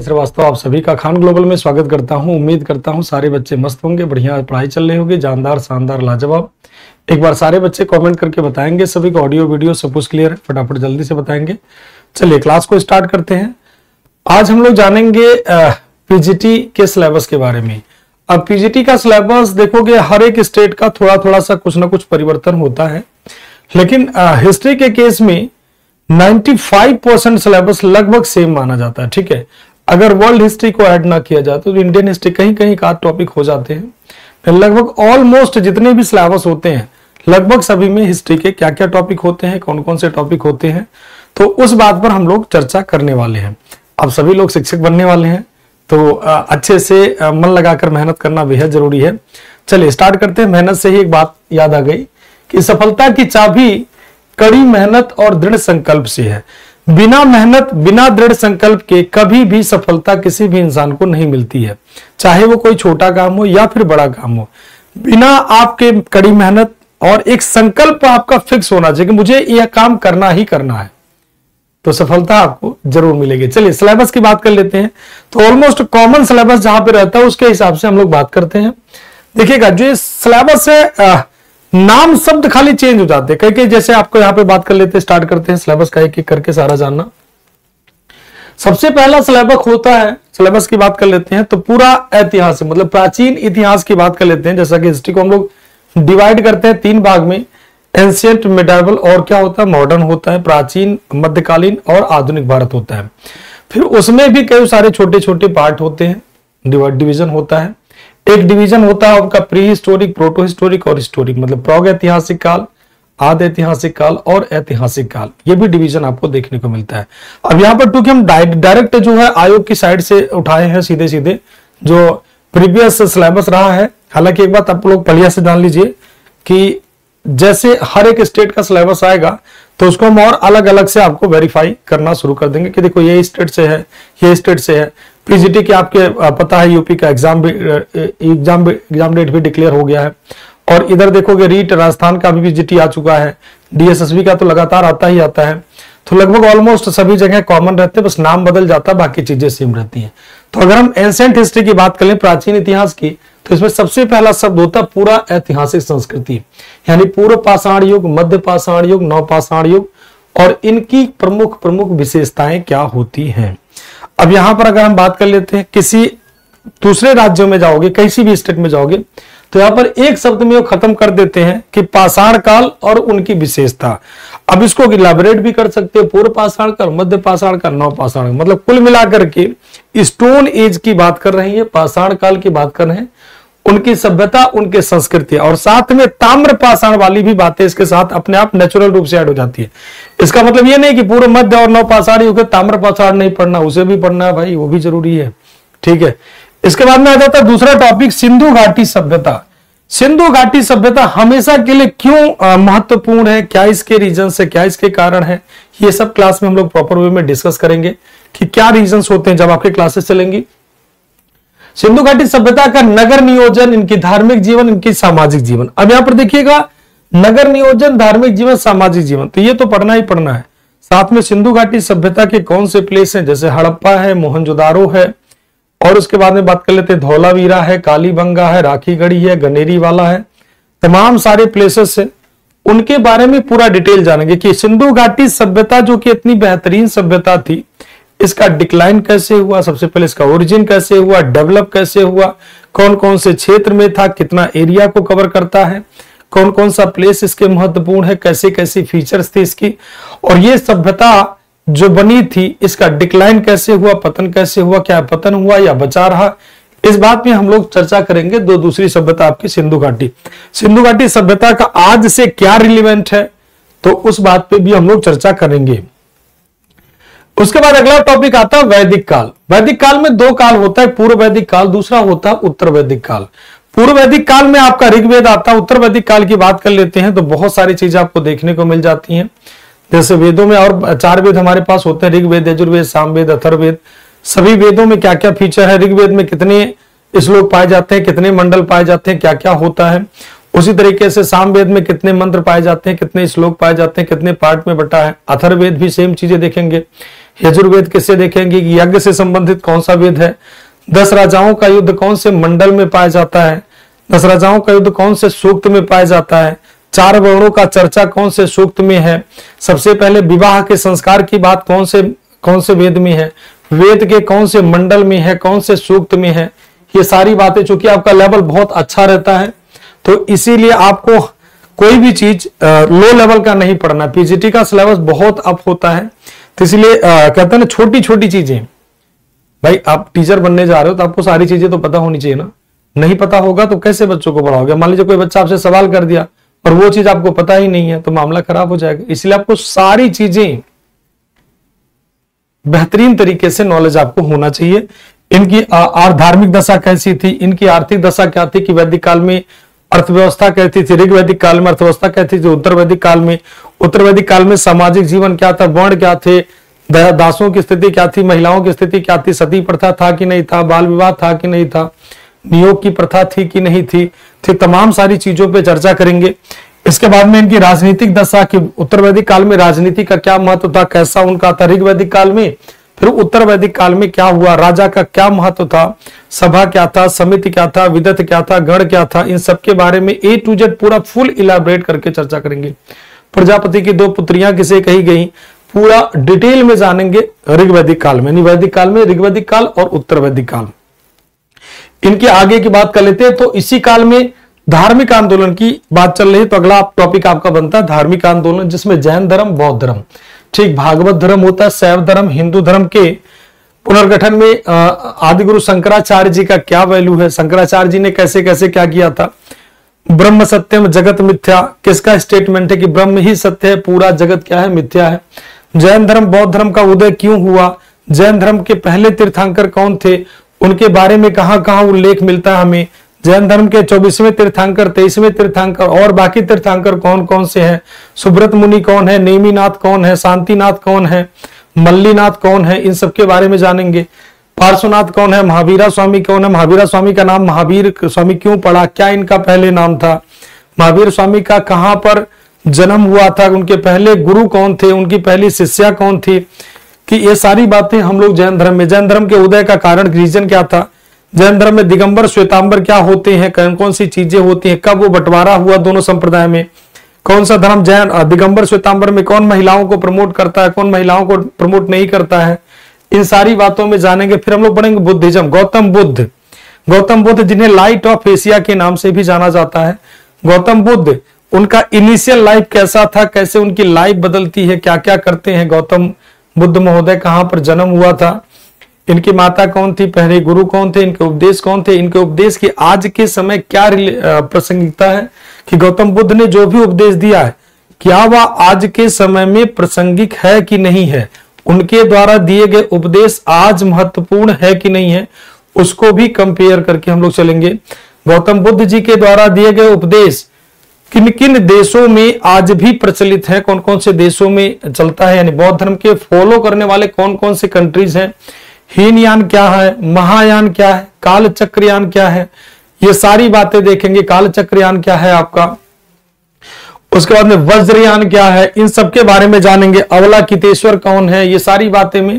श्रीवास्तव आप सभी का खान ग्लोबल में स्वागत करता हूं। उम्मीद करता हूं सारे बच्चे मस्त होंगे, बढ़िया पढ़ाई चल रही होगी, जानदार शानदार लाजवाब। एक बार सारे बच्चे कमेंट करके बताएंगे सभी को ऑडियो वीडियो सब कुछ क्लियर है, फटाफट जल्दी से बताएंगे। चलिए क्लास को स्टार्ट करते हैं। आज हम लोग जानेंगे पीजीटी के सिलेबस के बारे में। अब पीजीटी का सिलेबस देखोगे हर एक स्टेट का थोड़ा थोड़ा सा कुछ ना कुछ परिवर्तन होता है, लेकिन हिस्ट्री के केस में 95% सिलेबस लगभग सेम माना जाता है। ठीक है, अगर वर्ल्ड हिस्ट्री को ऐड ना किया जाए तो इंडियन हिस्ट्री कहीं कहीं का टॉपिक हो जाते हैं। लगभग ऑलमोस्ट जितने भी सिलेबस होते हैं लगभग सभी में हिस्ट्री के क्या क्या टॉपिक होते हैं, कौन कौन से टॉपिक होते हैं, तो उस बात पर हम लोग चर्चा करने वाले हैं। अब सभी लोग शिक्षक बनने वाले हैं तो अच्छे से मन लगाकर मेहनत करना बेहद जरूरी है। चलिए स्टार्ट करते हैं। मेहनत से ही एक बात याद आ गई कि सफलता की चाबी कड़ी मेहनत और दृढ़ संकल्प से है। बिना मेहनत बिना दृढ़ संकल्प के कभी भी सफलता किसी भी इंसान को नहीं मिलती है, चाहे वो कोई छोटा काम हो या फिर बड़ा काम हो। बिना आपके कड़ी मेहनत और एक संकल्प आपका फिक्स होना चाहिए कि मुझे यह काम करना ही करना है, तो सफलता आपको जरूर मिलेगी। चलिए सिलेबस की बात कर लेते हैं। तो ऑलमोस्ट कॉमन सिलेबस जहां पे रहता है उसके हिसाब से हम लोग बात करते हैं। देखिएगा जो सिलेबस है नाम शब्द खाली चेंज हो जाते हैं कई जैसे आपको यहाँ पे बात कर लेते हैं, स्टार्ट करते हैं सिलेबस का एक एक करके सारा जानना। सबसे पहला सिलेबस होता है, सिलेबस की बात कर लेते हैं तो पूरा ऐतिहासिक मतलब प्राचीन इतिहास की बात कर लेते हैं। जैसा कि हिस्ट्री को हम लोग डिवाइड करते हैं 3 भाग में, एंशिएंट, मिडाइवल और क्या होता है मॉडर्न होता है, प्राचीन, मध्यकालीन और आधुनिक भारत होता है। फिर उसमें भी कई सारे छोटे छोटे पार्ट होते हैं, डिवीजन होता है। एक डिवीजन होता है आपका प्री हिस्टोरिक, प्रोटो हिस्टोरिक और हिस्टोरिक, मतलब प्राग ऐतिहासिक काल, आदि ऐतिहासिक काल और ऐतिहासिक काल। ये भी डिवीजन आपको देखने को मिलता है। अब यहाँ पर क्योंकि हम डायरेक्ट जो है आयोग की साइड से उठाए हैं सीधे सीधे जो प्रीवियस सिलेबस रहा है। हालांकि एक बात आप लोग बढ़िया से जान लीजिए कि जैसे हर एक स्टेट का सिलेबस आएगा तो उसको हम और अलग अलग से आपको वेरीफाई करना शुरू कर देंगे कि देखो ये स्टेट से है, ये स्टेट से है। पीजीटी के आपके पता है यूपी का एग्जाम डेट भी डिक्लेयर हो गया है, और इधर देखोगे रीट राजस्थान का भी पीजीटी आ चुका है, डीएसएसबी का तो लगातार आता ही आता है। तो लगभग ऑलमोस्ट सभी जगह कॉमन रहते हैं, बस नाम बदल जाता है, बाकी चीजें सेम रहती हैं। तो अगर हम एंशिएंट हिस्ट्री की बात करें, प्राचीन इतिहास की, तो इसमें सबसे पहला शब्द होता है पूरा ऐतिहासिक संस्कृति, यानी पूर्व पाषाण युग, मध्य पाषाण युग, नव पाषाण युग और इनकी प्रमुख प्रमुख विशेषताएं क्या होती हैं। अब यहां पर अगर हम बात कर लेते हैं, किसी दूसरे राज्यों में जाओगे, किसी भी स्टेट में जाओगे तो यहां पर एक शब्द में वो खत्म कर देते हैं कि पाषाण काल और उनकी विशेषता। अब इसको इलाबोरेट भी कर सकते हैं, पूर्व पाषाण काल, मध्य पाषाण काल, नव पाषाण काल, मतलब कुल मिलाकर के स्टोन एज की बात कर रहे हैं, पाषाण काल की बात कर रहे हैं, उनकी सभ्यता, उनके संस्कृति, और साथ में ताम्र पाषाण वाली भी बातें इसके साथ अपने आप नेचुरल रूप से ऐड हो जाती है। इसका मतलब ये नहीं कि पूर्व मध्य और नव पाषाण युग ताम्र पाषाण नहीं पढ़ना, उसे भी पढ़ना है भाई, वो भी जरूरी है। ठीक है, इसके बाद में आ जाता है दूसरा टॉपिक सिंधु घाटी सभ्यता। सिंधु घाटी सभ्यता हमेशा के लिए क्यों महत्वपूर्ण है, क्या इसके रीजन है, क्या इसके कारण है, ये सब क्लास में हम लोग प्रॉपर वे में डिस्कस करेंगे कि क्या रीजंस होते हैं जब आपके क्लासेस चलेंगी। सिंधु घाटी सभ्यता का नगर नियोजन, इनकी धार्मिक जीवन, इनकी सामाजिक जीवन। अब यहां पर देखिएगा नगर नियोजन, धार्मिक जीवन, सामाजिक जीवन, तो ये तो पढ़ना ही पढ़ना है। साथ में सिंधु घाटी सभ्यता के कौन से प्लेस हैं, जैसे हड़प्पा है, मोहनजोदारो है, और उसके बाद में बात कर लेते हैं धौलावीरा है, कालीबंगा है, राखीगढ़ी है, गनेरी वाला है, तमाम सारे प्लेसेस है, उनके बारे में पूरा डिटेल जानेंगे कि सिंधु घाटी सभ्यता जो कि इतनी बेहतरीन सभ्यता थी, इसका डिक्लाइन कैसे हुआ, सबसे पहले इसका ओरिजिन कैसे हुआ, डेवलप कैसे हुआ, कौन कौन से क्षेत्र में था, कितना एरिया को कवर करता है, कौन कौन सा प्लेस इसके महत्वपूर्ण है, कैसे कैसी फीचर्स थी इसकी, और ये सभ्यता जो बनी थी इसका डिक्लाइन कैसे हुआ, पतन कैसे हुआ, क्या पतन हुआ या बचा रहा, इस बात में हम लोग चर्चा करेंगे। दूसरी सभ्यता आपकी सिंधु घाटी। सिंधु घाटी सभ्यता का आज से क्या रिलेवेंट है, तो उस बात पे भी हम लोग चर्चा करेंगे। उसके बाद अगला टॉपिक आता है वैदिक काल। वैदिक काल में 2 काल होता है, पूर्व वैदिक काल, दूसरा होता है उत्तर वैदिक काल। पूर्व वैदिक काल में आपका ऋग्वेद आता है। उत्तर वैदिक काल की बात कर लेते हैं तो बहुत सारी चीजें आपको देखने को मिल जाती हैं। जैसे वेदों में और 4 वेद हमारे पास होते हैं, ऋग्वेद, यजुर्वेद, सामवेद, अथर्ववेद। सभी वेदों में क्या क्या फीचर है, ऋग्वेद में कितने श्लोक पाए जाते हैं, कितने मंडल पाए जाते हैं, क्या क्या होता है। उसी तरीके से सामवेद में कितने मंत्र पाए जाते हैं, कितने श्लोक पाए जाते हैं, कितने पार्ट में बटा है। अथर्ववेद भी सेम चीजें देखेंगे। यजुर्वेद किससे देखेंगे कि यज्ञ से संबंधित कौन सा वेद है। 10 राजाओं का युद्ध कौन से मंडल में पाया जाता है। 10 राजाओं का युद्ध कौन से सूक्त में पाया जाता है। 4 वर्णों का चर्चा कौन से सूक्त में है। सबसे पहले विवाह के संस्कार की बात कौन से वेद में है। वेद के कौन से मंडल में है, कौन से सूक्त में है। ये सारी बातें, चूंकि आपका लेवल बहुत अच्छा रहता है तो इसीलिए आपको कोई भी चीज लो लेवल का नहीं पढ़ना। पीजीटी का सिलेबस बहुत अप होता है, तो इसलिए कहते हैं ना छोटी छोटी चीजें। भाई आप टीचर बनने जा रहे हो तो आपको सारी चीजें तो पता होनी चाहिए ना। नहीं पता होगा तो कैसे बच्चों को पढ़ाओगे। मान लीजिए कोई बच्चा आपसे सवाल कर दिया और वो चीज आपको पता ही नहीं है तो मामला खराब हो जाएगा। इसलिए आपको सारी चीजें बेहतरीन तरीके से नॉलेज आपको होना चाहिए। इनकी धार्मिक दशा कैसी थी, इनकी आर्थिक दशा क्या थी, कि वैदिक काल में अर्थव्यवस्था कैसी थी, ऋग वैदिक काल में अर्थव्यवस्था कैसी थी, उत्तर वैदिक काल में सामाजिक जीवन क्या था, वर्ण क्या थे, दासों की स्थिति क्या थी, महिलाओं की स्थिति क्या थी, सती प्रथा था कि नहीं था, बाल विवाह था कि नहीं था, नियोग की प्रथा थी कि नहीं थी, तमाम सारी चीजों पे चर्चा करेंगे। इसके बाद में इनकी राजनीतिक दशा की, उत्तर वैदिक काल में राजनीति का क्या महत्व था, कैसा उनका था ऋग वैदिक काल में, फिर उत्तर वैदिक काल में क्या हुआ, राजा का क्या महत्व था, सभा क्या था, समिति क्या था, विदत क्या था, गण क्या था, इन सब के बारे में A to Z पूरा फुल इलाबरेट करके चर्चा करेंगे। प्रजापति की 2 पुत्रियां किसे कही गई, पूरा डिटेल में जानेंगे ऋग वैदिक काल में, वैदिक काल में, ऋग वैदिक काल और उत्तर वैदिक काल। इनके आगे की बात कर लेते हैं। तो इसी काल में धार्मिक आंदोलन की बात चल रही है, तो अगला टॉपिक आपका बनता है धार्मिक आंदोलन, जिसमें जैन धर्म, बौद्ध धर्म, ठीक, भागवत धर्म होता है, शैव धर्म, हिंदू धर्म के पुनर्गठन में आदिगुरु शंकराचार्य जी का क्या वैल्यू है, शंकराचार्य जी ने कैसे कैसे क्या किया था। ब्रह्म सत्यम जगत मिथ्या, किसका स्टेटमेंट है कि ब्रह्म ही सत्य है, पूरा जगत क्या है, मिथ्या है। जैन धर्म, बौद्ध धर्म का उदय क्यों हुआ, जैन धर्म के पहले तीर्थंकर कौन थे, उनके बारे में कहां कहां उल्लेख मिलता है हमें। जैन धर्म के 24वें तीर्थंकर, 23वें तीर्थंकर और बाकी तीर्थंकर कौन कौन से हैं, सुब्रत मुनि कौन है, नेमिनाथ कौन है, शांतिनाथ कौन है, मल्लीनाथ कौन है, इन सब के बारे में जानेंगे। पार्श्वनाथ कौन है, महावीरा स्वामी कौन है, महावीरा स्वामी का नाम महावीर स्वामी क्यों पड़ा, क्या इनका पहले नाम था, महावीर स्वामी का कहां पर जन्म हुआ था, उनके पहले गुरु कौन थे, उनकी पहली शिष्या कौन थी, कि ये सारी बातें हम लोग जैन धर्म के उदय का कारण, रीजन क्या था, जैन धर्म में दिगंबर श्वेतांबर क्या होते हैं, कौन कौन सी चीजें होती हैं, कब वो बंटवारा हुआ दोनों संप्रदाय में, कौन सा धर्म जैन दिगंबर श्वेतांबर में कौन महिलाओं को प्रमोट करता है, कौन महिलाओं को प्रमोट नहीं करता है, इन सारी बातों में जानेंगे। फिर हम लोग पढ़ेंगे बुद्धिज्म, गौतम बुद्ध जिन्हें लाइट ऑफ एशिया के नाम से भी जाना जाता है। गौतम बुद्ध, उनका इनिशियल लाइफ कैसा था, कैसे उनकी लाइफ बदलती है, क्या क्या करते हैं गौतम बुद्ध महोदय, कहां पर जन्म हुआ था, इनकी माता कौन थी, पहले गुरु कौन थे, इनके उपदेश कौन थे, इनके उपदेश की आज के समय क्या प्रासंगिकता है, कि गौतम बुद्ध ने जो भी उपदेश दिया है क्या वह आज के समय में प्रासंगिक है कि नहीं है, उनके द्वारा दिए गए उपदेश आज महत्वपूर्ण है कि नहीं है, उसको भी कंपेयर करके हम लोग चलेंगे। गौतम बुद्ध जी के द्वारा दिए गए उपदेश किन किन देशों में आज भी प्रचलित है, कौन कौन से देशों में चलता है, यानी बौद्ध धर्म के फॉलो करने वाले कौन कौन से कंट्रीज हैं, हीनयान क्या है, महायान क्या है, काल चक्रयान क्या है, ये सारी बातें देखेंगे। काल चक्रयान क्या है आपका, उसके बाद में वज्रयान क्या है, इन सब के बारे में जानेंगे। अवलाकितेश्वर कौन है, ये सारी बातें में।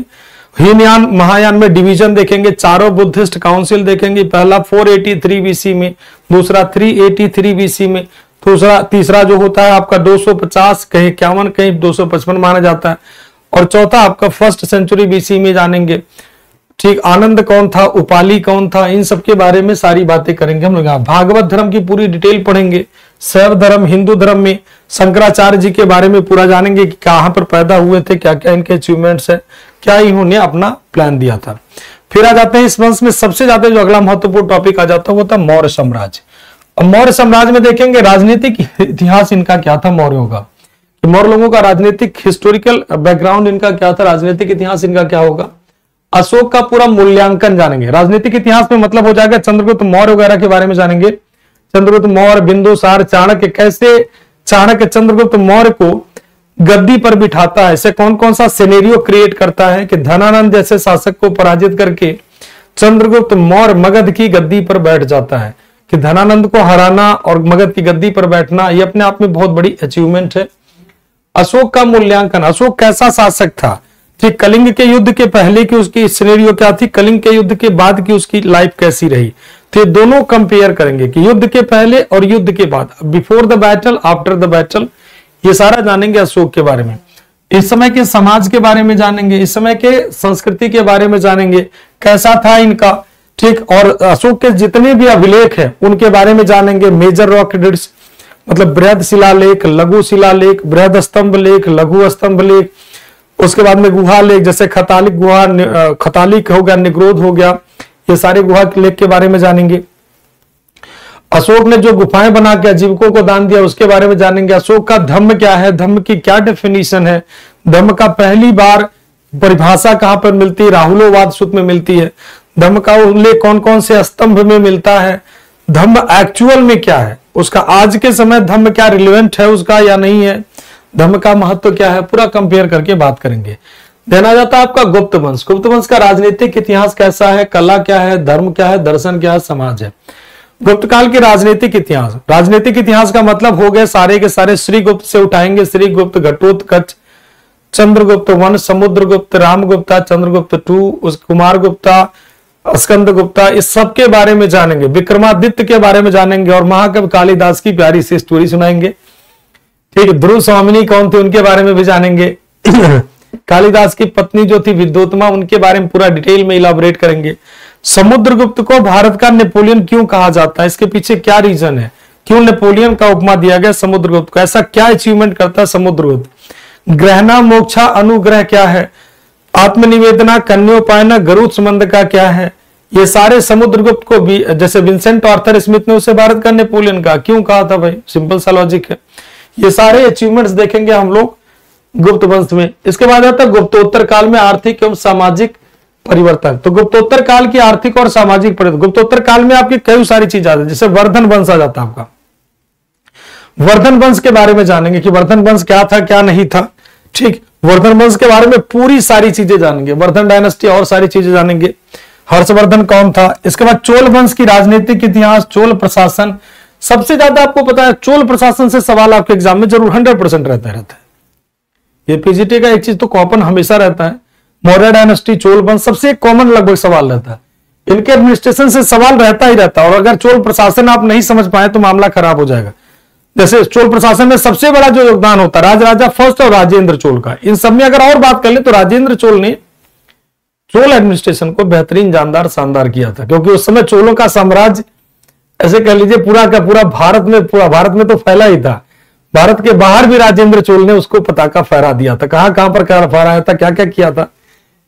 हीनयान महायान में डिवीजन देखेंगे, चारों बुद्धिस्ट काउंसिल देखेंगे, पहला 483 बीसी में, दूसरा 383 बीसी में, तीसरा जो होता है आपका 250, कहीं 51, कहीं 255 माना जाता है, और चौथा आपका 1st सेंचुरी बीसी में जानेंगे। ठीक, आनंद कौन था, उपाली कौन था, इन सब के बारे में सारी बातें करेंगे हम लोग। भागवत धर्म की पूरी डिटेल पढ़ेंगे। शैव धर्म, हिंदू धर्म में शंकराचार्य जी के बारे में पूरा जानेंगे कि कहां पर पैदा हुए थे, क्या क्या इनके अचीवमेंट्स है, क्या इन्होंने अपना प्लान दिया था। फिर आ जाते हैं इस वंश में सबसे ज्यादा जो अगला महत्वपूर्ण टॉपिक आ जाता है वो था मौर्य साम्राज्य। अब मौर्य साम्राज्य में देखेंगे राजनीतिक इतिहास इनका क्या था, मौर्यों का, मौर्य लोगों का राजनीतिक हिस्टोरिकल बैकग्राउंड इनका क्या था, राजनीतिक इतिहास इनका क्या होगा। अशोक का पूरा मूल्यांकन जानेंगे। राजनीतिक इतिहास में मतलब हो जाएगा चंद्रगुप्त मौर्य वगैरह के बारे में जानेंगे। चंद्रगुप्त मौर्य, बिंदुसार, चाणक्य, कैसे चाणक्य चंद्रगुप्त मौर्य को गद्दी पर बिठाता है, इसे कौन कौन सा सिनेरियो क्रिएट करता है कि धनानंद जैसे शासक को पराजित करके चंद्रगुप्त मौर्य मगध की गद्दी पर बैठ जाता है। कि धनानंद को हराना और मगध की गद्दी पर बैठना ये अपने आप में बहुत बड़ी अचीवमेंट है। अशोक का मूल्यांकन, अशोक कैसा शासक था ठीक, कलिंग के युद्ध के पहले की उसकी सिनेरियो क्या थी, कलिंग के युद्ध के बाद की उसकी लाइफ कैसी रही। तो ये दोनों कंपेयर करेंगे कि युद्ध के पहले और युद्ध के बाद, before the battle, after the battle, ये सारा जानेंगे अशोक के बारे में। इस समय के समाज के बारे में जानेंगे, इस समय के संस्कृति के बारे में जानेंगे, कैसा था इनका, ठीक। और अशोक के जितने भी अभिलेख हैं उनके बारे में जानेंगे। मेजर रॉक एडिक्ट्स मतलब बृहद शिलालेख, लघु शिलालेख, बृहद स्तंभ लेख, लघु स्तंभ लेख, उसके बाद में गुहा लेख जैसे खतालिक गुहा, खतालिक हो गया, निग्रोध हो गया, ये सारे गुहा लेख के बारे में जानेंगे। अशोक ने जो गुफाएं बना के आजीविकों को दान दिया उसके बारे में जानेंगे। अशोक का धम्म क्या है, धम्म की क्या डेफिनेशन है, धम्म का पहली बार परिभाषा कहां पर मिलती है, राहुलोवाद सूत्र में मिलती है। धम्म का उल्लेख कौन कौन से स्तंभ में मिलता है, धम्म एक्चुअल में क्या है, उसका आज के समय धम्म क्या रिलेवेंट है उसका या नहीं है, धम्म का महत्व क्या है, पूरा कंपेयर करके बात करेंगे। देना जाता है आपका गुप्त वंश। गुप्त वंश का राजनीतिक इतिहास कैसा है, कला क्या है, धर्म क्या है, दर्शन क्या है, समाज है। गुप्त काल के राजनीतिक इतिहास, राजनीतिक इतिहास का मतलब हो गए सारे के सारे श्रीगुप्त से उठाएंगे, श्रीगुप्त, घटोत्कच, चंद्रगुप्त वन, समुद्रगुप्त, रामगुप्ता, चंद्रगुप्त टू, कुमार गुप्ता, स्कंद गुप्ता, इस सब के बारे में जानेंगे। विक्रमादित्य के बारे में जानेंगे और महाकवि कालिदास की प्यारी सी स्टोरी सुनाएंगे। ठीक, ध्रुव स्वामिनी कौन थे उनके बारे में भी जानेंगे। कालिदास की पत्नी जो थी विद्योत्तमा, उनके बारे में पूरा डिटेल में इलाबोरेट करेंगे। समुद्रगुप्त को भारत का नेपोलियन क्यों कहा जाता है, इसके पीछे क्या रीजन है, क्यों नेपोलियन का उपमा दिया गया समुद्रगुप्त को, ऐसा क्या अचीवमेंट करता है समुद्रगुप्त। ग्रहणा, मोक्षा, अनुग्रह क्या है, आत्मनिवेदना, कन्योपायना, गरुड़ संबंध का क्या है, ये सारे समुद्रगुप्त को भी, जैसे विंसेंट आर्थर स्मिथ ने उसे भारत का नेपोलियन का क्यों कहा था भाई, सिंपल सा लॉजिक है। ये सारे अचीवमेंट्स देखेंगे हम लोग गुप्त वंश में। इसके बाद आता है गुप्तोत्तर काल में आर्थिक एवं सामाजिक परिवर्तन। तो गुप्तोत्तर काल की आर्थिक और सामाजिक परिवर्तन, गुप्तोत्तर काल में आपकी कई सारी चीज आती है, जैसे वर्धन वंश आ जाता है आपका। वर्धन वंश के बारे में जानेंगे कि वर्धन वंश क्या था क्या नहीं था। ठीक, वर्धन वंश के बारे में पूरी सारी चीजें जानेंगे, वर्धन डायनेस्टी और सारी चीजें जानेंगे। हर्षवर्धन कौन था। इसके बाद चोल वंश की राजनीतिक इतिहास, चोल प्रशासन, सबसे ज्यादा आपको पता है चोल प्रशासन से सवाल आपके एग्जाम में जरूर 100% रहता है। ये पीजीटी का एक चीज तो कॉमन हमेशा रहता है, मौर्य डायनेस्टी, चोल वंश, सबसे कॉमन लगभग सवाल रहता है। इनके एडमिनिस्ट्रेशन से सवाल रहता ही रहता है, और अगर चोल प्रशासन आप नहीं समझ पाए तो मामला खराब हो जाएगा। जैसे चोल प्रशासन में सबसे बड़ा जो योगदान होता है राजराजा फर्स्ट और राजेंद्र चोल का, इन सब में अगर और बात कर ले तो राजेंद्र चोल ने चोल एडमिनिस्ट्रेशन को बेहतरीन, जानदार, शानदार किया था, क्योंकि उस समय चोलों का साम्राज्य ऐसे कह लीजिए पूरा का पूरा भारत में तो फैला ही था। भारत के बाहर भी राजेंद्र चोल ने उसको पताका फहरा दिया था, कहां कहां पर फहराया था, क्या क्या किया था,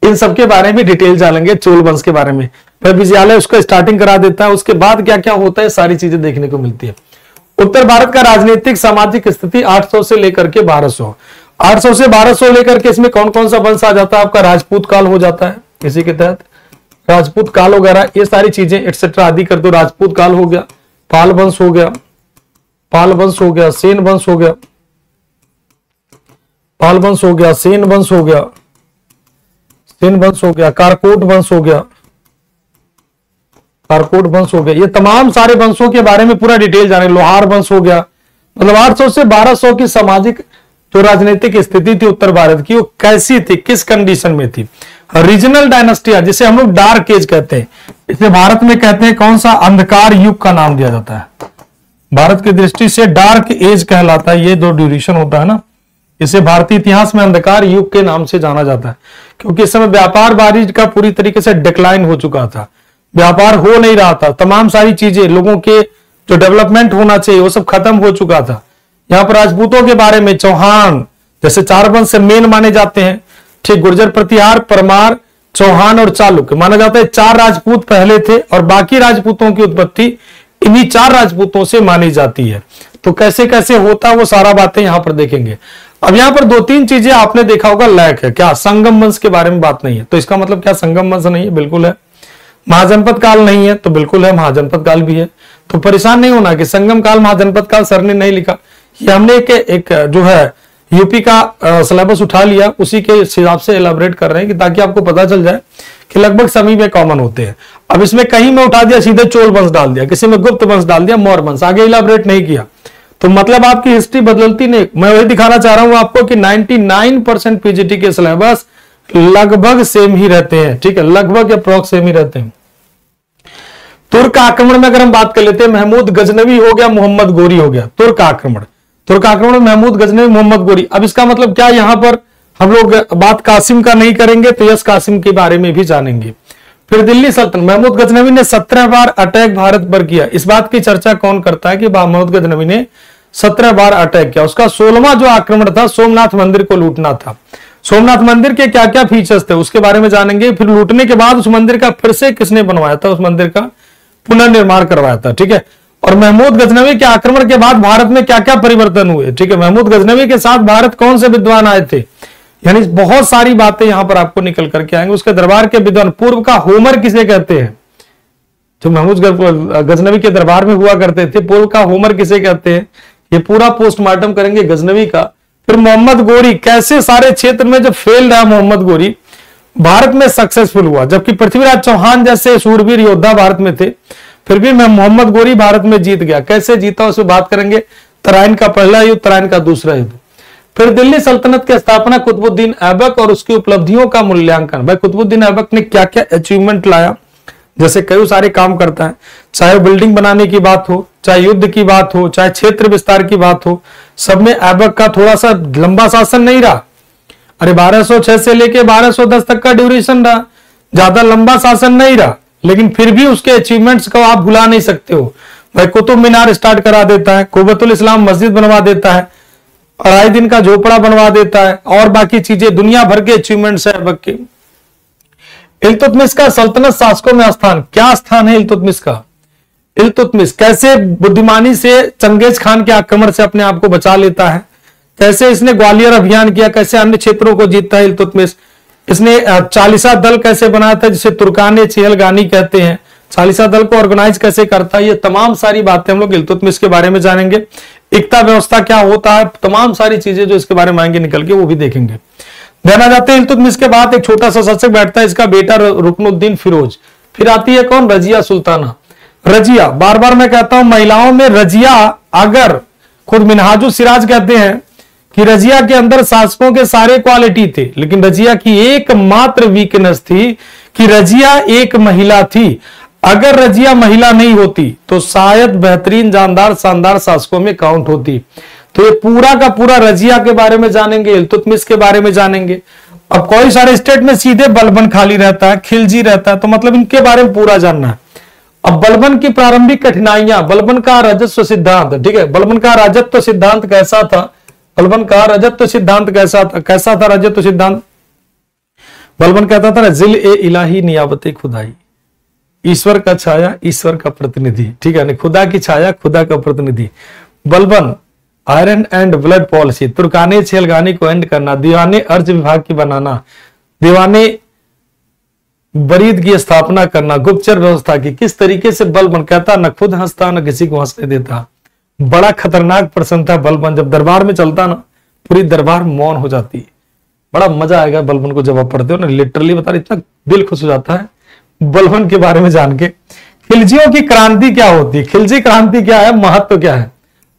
इन सब के बारे में डिटेल जानेंगे। चोल वंश के बारे में विद्यालय उसको स्टार्टिंग करा देता है, उसके बाद क्या क्या होता है सारी चीजें देखने को मिलती है। उत्तर भारत का राजनीतिक सामाजिक स्थिति 800 से लेकर के 1200, 800 से 1200 लेकर के इसमें कौन कौन सा वंश आ जाता है आपका, राजपूत काल हो जाता है इसी के तहत, राजपूत काल वगैरह ये सारी चीजें एक्सेट्रा आदि कर दो। राजपूत काल हो गया, पाल वंश हो गया, पाल वंश हो गया, सेन वंश हो गया, पाल वंश हो गया, सेन वंश हो गया, सेन वंश हो गया, कारकोट वंश हो गया, कारकोट वंश हो गया। ये तमाम सारे वंशों के बारे में पूरा डिटेल जाने। लोहार वंश हो गया। मतलब 800 से 1200 की सामाजिक जो राजनीतिक स्थिति थी उत्तर भारत की, वो कैसी थी, किस कंडीशन में थी। रीजनल डायनेस्टिया जिसे हम लोग डार्क एज कहते हैं, इसे भारत में कहते हैं कौन सा, अंधकार युग का नाम दिया जाता है। भारत की दृष्टि से डार्क एज कहलाता है, ये जो ड्यूरेशन होता है ना, इसे भारतीय इतिहास में अंधकार युग के नाम से जाना जाता है, क्योंकि इस समय व्यापार वाणिज्य का पूरी तरीके से डिक्लाइन हो चुका था, व्यापार हो नहीं रहा था, तमाम सारी चीजें लोगों के जो डेवलपमेंट होना चाहिए वो सब खत्म हो चुका था। यहाँ पर राजपूतों के बारे में चौहान जैसे 4 वंश से मेन माने जाते हैं। ठीक, गुर्जर, प्रतिहार, परमार, चौहान और चालुक्य माना जाता है 4 राजपूत पहले थे, और बाकी राजपूतों की उत्पत्ति इन्हीं 4 राजपूतों से मानी जाती है। तो कैसे कैसे होता वो सारा बातें यहां पर देखेंगे। अब यहां पर 2-3 चीजें आपने देखा होगा लैक है, क्या संगम वंश के बारे में बात नहीं है, तो इसका मतलब क्या संगम वंश नहीं है, बिल्कुल है। महाजनपद काल नहीं है, तो बिल्कुल है, महाजनपद काल भी है। तो परेशान नहीं होना कि संगम काल महाजनपद काल सर ने नहीं लिखा, ये हमने एक जो है यूपी का सिलेबस उठा लिया, उसी के हिसाब से एलाबोरेट कर रहे हैं कि ताकि आपको पता चल जाए कि लगभग सभी में कॉमन होते हैं। अब इसमें कहीं में उठा दिया सीधे चोल वंश डाल दिया, किसी में गुप्त वंश डाल दिया, मौर्य वंश, आगे इलाबोरेट नहीं किया, तो मतलब आपकी हिस्ट्री बदलती नहीं। मैं वही दिखाना चाह रहा हूं आपको कि 99% पीजीटी के सिलेबस लगभग सेम ही रहते हैं, ठीक है, लगभग अप्रॉक्स सेम ही रहते हैं। तुर्क आक्रमण में अगर हम बात कर लेते हैं, महमूद गजनवी हो गया, मोहम्मद गोरी हो गया। तुर्क आक्रमण महमूद गजनवी, मोहम्मद गोरी। अब इसका मतलब क्या, यहां पर हम लोग बात कासिम का नहीं करेंगे, तो यस कासिम के बारे में भी जानेंगे। फिर दिल्ली सल्तनत, महमूद गजनवी ने 17 बार अटैक भारत पर किया। इस बात की चर्चा कौन करता है कि महमूद गजनवी ने 17 बार अटैक किया। उसका 16वां जो आक्रमण था सोमनाथ मंदिर को लूटना था। सोमनाथ मंदिर के क्या क्या फीचर्स थे उसके बारे में जानेंगे। फिर लूटने के बाद उस मंदिर का फिर से किसने बनवाया था, उस मंदिर का पुनर्निर्माण करवाया था, ठीक है। और महमूद गजनवी के आक्रमण के बाद भारत में क्या क्या परिवर्तन हुए, ठीक है। महमूद गजनवी के साथ भारत कौन से विद्वान आए थे, यानी बहुत सारी बातें यहां पर आपको निकल करके आएंगे। उसके दरबार के विद्वान, पूर्व का होमर किसे कहते हैं, जो महमूद गजनवी के दरबार में हुआ करते थे, पूर्व का होमर किसे कहते हैं, ये पूरा पोस्टमार्टम करेंगे गजनवी का। फिर मोहम्मद गोरी, कैसे सारे क्षेत्र में जब फेल रहा मोहम्मद गोरी, भारत में सक्सेसफुल हुआ, जबकि पृथ्वीराज चौहान जैसे शूरवीर योद्धा भारत में थे, फिर भी मोहम्मद गोरी भारत में जीत गया। कैसे जीता उसमें बात करेंगे। तराइन का पहला युद्ध, तराइन का दूसरा युद्ध। फिर दिल्ली सल्तनत की स्थापना, कुतुबुद्दीन ऐबक और उसकी उपलब्धियों का मूल्यांकन। भाई कुतुबुद्दीन ऐबक ने क्या क्या अचीवमेंट लाया, जैसे कई सारे काम करता है, चाहे बिल्डिंग बनाने की बात हो, चाहे युद्ध की बात हो, चाहे क्षेत्र विस्तार की बात हो, सब में ऐबक का थोड़ा सा लंबा शासन नहीं रहा। अरे 1206 से लेके 1210 तक का ड्यूरेशन रहा, ज्यादा लंबा शासन नहीं रहा, लेकिन फिर भी उसके अचीवमेंट्स को आप भुला नहीं सकते हो। भाई कुतुब मीनार स्टार्ट करा देता है, कुबतुल इस्लाम मस्जिद बनवा देता है, अढ़ाई दिन का झोपड़ा बनवा देता है, और बाकी चीजें दुनिया भर के अचीवमेंट्स है ऐबक के। इल्तुतमिश का सल्तनत शासकों में स्थान, क्या स्थान है इल्तुतमिश का। इल्तुतमिश कैसे बुद्धिमानी से चंगेज खान के आक्रमण से अपने आप को बचा लेता है, कैसे इसने ग्वालियर अभियान किया, कैसे अन्य क्षेत्रों को जीतता है इल्तुतमिश। इसने चालीसा दल कैसे बनाया था, जिसे तुर्कान चेहलगानी कहते हैं, चालीसा दल को ऑर्गेनाइज कैसे करता है, ये तमाम सारी बातें हम लोग इल्तुतमिश के बारे में जानेंगे। एकता व्यवस्था क्या होता है, तमाम सारी चीजें जो इसके बारे में आएंगे निकल के वो भी देखेंगे। ध्यान जाते हैं इल्तुतमिश के बाद एक छोटा सा शासक बैठता है, इसका बेटा रुकनुद्दीन फिरोज। फिर आती है कौन, रजिया सुल्ताना। रजिया, बार बार मैं कहता हूं महिलाओं में रजिया, अगर खुद मिनहाजुल सिराज कहते हैं कि रजिया के अंदर शासकों के सारे क्वालिटी थे, लेकिन रजिया की एकमात्र वीकनेस थी कि रजिया एक महिला थी। अगर रजिया महिला नहीं होती तो शायद बेहतरीन जानदार शानदार शासकों में काउंट होती। तो ये पूरा का पूरा रजिया के बारे में जानेंगे, इल्तुतमिश के बारे में जानेंगे। अब कोई सारे स्टेट में सीधे बलबन खाली रहता है, खिलजी रहता है, तो मतलब इनके बारे में पूरा जानना है। अब बलबन की प्रारंभिक कठिनाइयां, बलबन का राजस्व सिद्धांत, ठीक है, बलबन का राजत्व सिद्धांत कैसा था, बलबन का राजत्व सिद्धांत कैसा था, कैसा था राजत्व सिद्धांत। बलबन कहता था ना, जिल ए इलाही नियाबत खुदाई, ईश्वर का छाया ईश्वर का प्रतिनिधि, ठीक है, खुदा की छाया खुदा का प्रतिनिधि। Balban iron and blood policy, तुर्काने छेलगानी को एंड करना, दीवाने अर्ज विभाग की बनाना, दीवाने बरीद की स्थापना करना, गुप्तचर व्यवस्था की। किस तरीके से बलबन कहता, न खुद हंसता न किसी को हंसने देता। बड़ा खतरनाक पर्सन था बलबन, जब दरबार में चलता ना पूरी दरबार मौन हो जाती। बड़ा मजा आएगा बलबन को जब आप पढ़ते हो ना, लिटरली बता रहे, इतना दिल खुश हो जाता है बलबन के बारे में जान के। खिलजियों की क्रांति क्या होती है, खिलजी क्रांति क्या है, महत्व क्या है।